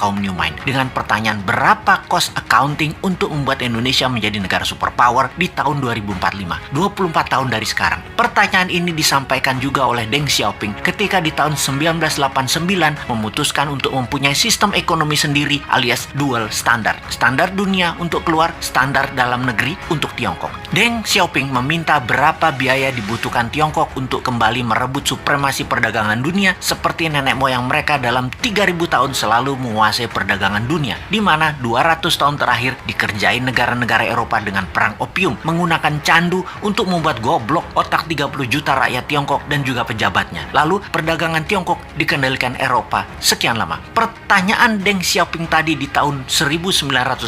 kaum New Mind dengan pertanyaan berapa cost accounting untuk membuat Indonesia menjadi negara superpower di tahun 2045, 24 tahun dari sekarang. Pertanyaan ini disampaikan juga oleh Deng Xiaoping ketika di tahun 1989 memutuskan untuk mempunyai sistem ekonomi sendiri alias dual standard. Standar dunia untuk keluar, standar dalam negeri untuk Tiongkok. Deng Xiaoping meminta berapa biaya dibutuhkan Tiongkok untuk kembali merebut supremasi perdagangan dunia seperti nenek moyang mereka dalam 3000 tahun selalu menguasai perdagangan dunia, di mana 200 tahun terakhir dikerjain negara-negara Eropa dengan perang opium, menggunakan candu untuk membuat goblok otak 30 juta rakyat Tiongkok dan juga pejabatnya. Lalu perdagangan Tiongkok dikendalikan Eropa sekian lama. Pertanyaan Deng Xiaoping tadi di tahun 1989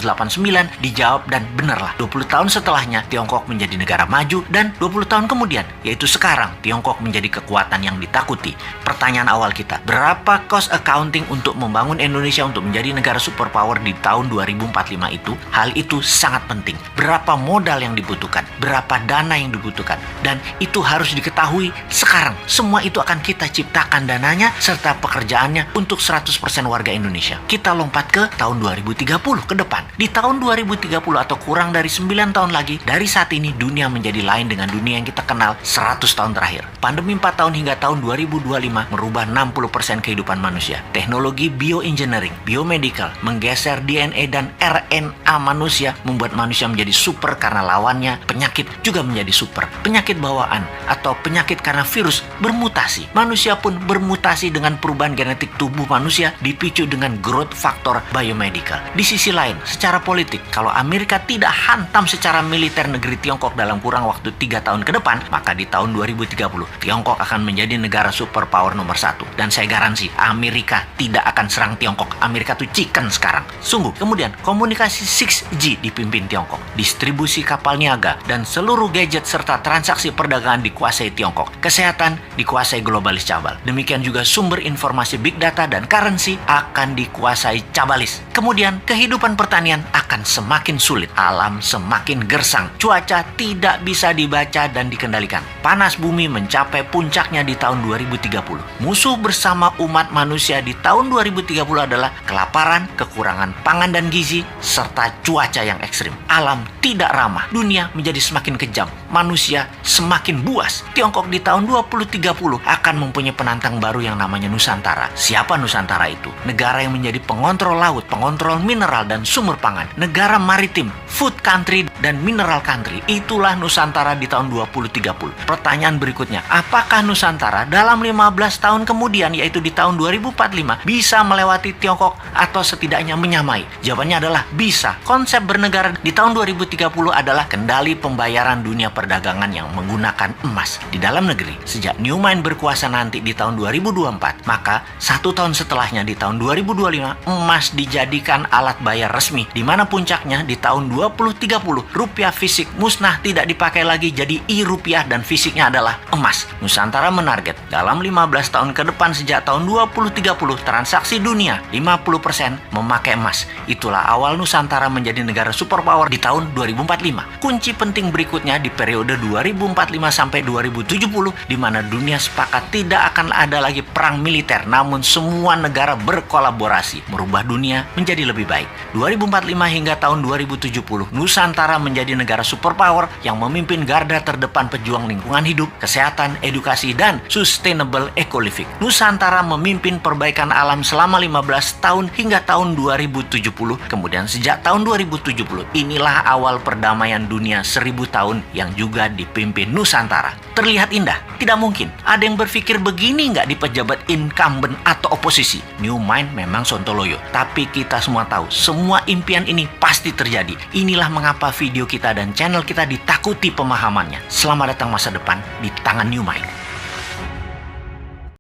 dijawab dan benarlah. 20 tahun setelahnya Tiongkok menjadi negara maju dan 20 tahun kemudian, yaitu sekarang, Tiongkok menjadi kekuatan yang ditakuti. Pertanyaan awal kita, berapa cost accounting untuk membangun Indonesia untuk menjadi negara superpower di tahun 2045 itu? Hal itu sangat penting. Berapa modal yang dibutuhkan? Berapa dana yang dibutuhkan? Dan itu harus diketahui sekarang. Semua itu akan kita ciptakan dananya serta pekerjaannya untuk 100% warga Indonesia. Kita lompat ke tahun 2030 ke depan. Di tahun 2030 atau kurang dari 9 tahun lagi, dari saat ini dunia menjadi lain dengan dunia yang kita kenal 100 tahun terakhir. Pandemi 4 tahun hingga tahun 2025 merubah 60% kehidupan manusia. Teknologi bioengineering, biomedical, menggeser DNA dan RNA manusia membuat manusia menjadi super karena lawannya penyakit juga menjadi super. Penyakit bawaan atau penyakit karena virus bermutasi. Manusia pun bermutasi dengan perubahan genetik tubuh manusia dipicu dengan growth factor biomedical. Di sisi lain, secara politik, kalau Amerika tidak hantam secara militer negeri Tiongkok dalam kurang waktu 3 tahun ke depan, maka di tahun 2030 Tiongkok akan menjadi negara superpower nomor 1. Dan saya garansi Amerika tidak akan serang Tiongkok. Amerika tuh chicken sekarang. Sungguh. Kemudian komunikasi 6G dipimpin Tiongkok. Distribusi kapal niaga dan seluruh gadget serta transaksi perdagangan dikuasai Tiongkok. Kesehatan dikuasai globalis cabal. Demikian juga sumber informasi big data dan currency akan dikuasai cabalis. Kemudian kehidupan pertanian akan semakin sulit. Alam semakin gersang. Cuaca tidak bisa dibaca dan dikendalikan. Panas bumi mencapai puncaknya di tahun 2030. Musuh bersama umat manusia di tahun 2030 adalah kelaparan, kekurangan pangan dan gizi, serta cuaca yang ekstrim. Alam tidak ramah. Dunia menjadi semakin kejam. Manusia semakin buas. Tiongkok di tahun 2030 akan mempunyai penantang baru yang namanya Nusantara. Siapa Nusantara itu? Negara yang menjadi pengontrol laut, pengontrol mineral dan sumber pangan. Negara maritim, food country dan mineral country. Itulah Nusantara di tahun 2030. Pertanyaan berikutnya, apakah Nusantara dalam 15 tahun kemudian, yaitu di tahun 2045, bisa melewati Tiongkok atau setidaknya menyamai? Jawabannya adalah bisa. Konsep bernegara di tahun 2030 adalah kendali pembayaran dunia perdagangan yang menggunakan emas. Di dalam negeri, sejak New Mind berkuasa nanti di tahun 2024, maka 1 tahun setelahnya di tahun 2025, emas dijadikan alat bayar resmi, di mana puncaknya di tahun 2030, rupiah fisik musnah, tidak dipakai lagi, jadi e-rupiah dan fisiknya adalah emas. Nusantara menarget dalam 15 tahun ke depan sejak tahun 2030, transaksi dunia 50% memakai emas. Itulah awal Nusantara menjadi negara superpower di tahun 2045. Kunci penting berikutnya di periode 2045 sampai 2070, di mana dunia sepakat tidak akan ada lagi perang militer, namun semua negara berkolaborasi merubah dunia menjadi lebih baik. 2045 hingga tahun 2070, Nusantara menjadi negara superpower yang memimpin garda terdepan pejuang lingkungan hidup, kesehatan, edukasi, dan sustainable eco-living. Nusantara memimpin perbaikan alam selama 15 tahun hingga tahun 2070. Kemudian sejak tahun 2070, inilah awal perdamaian dunia 1000 tahun yang juga dipimpin Nusantara. Terlihat indah? Tidak mungkin. Ada yang berpikir begini nggak di pejabat incumbent atau oposisi? New Mind memang sontoloyo. Tapi kita semua tahu, semua impian ini pasti terjadi. Inilah mengapa video kita dan channel kita ditakuti pemahamannya. Selamat datang masa depan di tangan New Mind.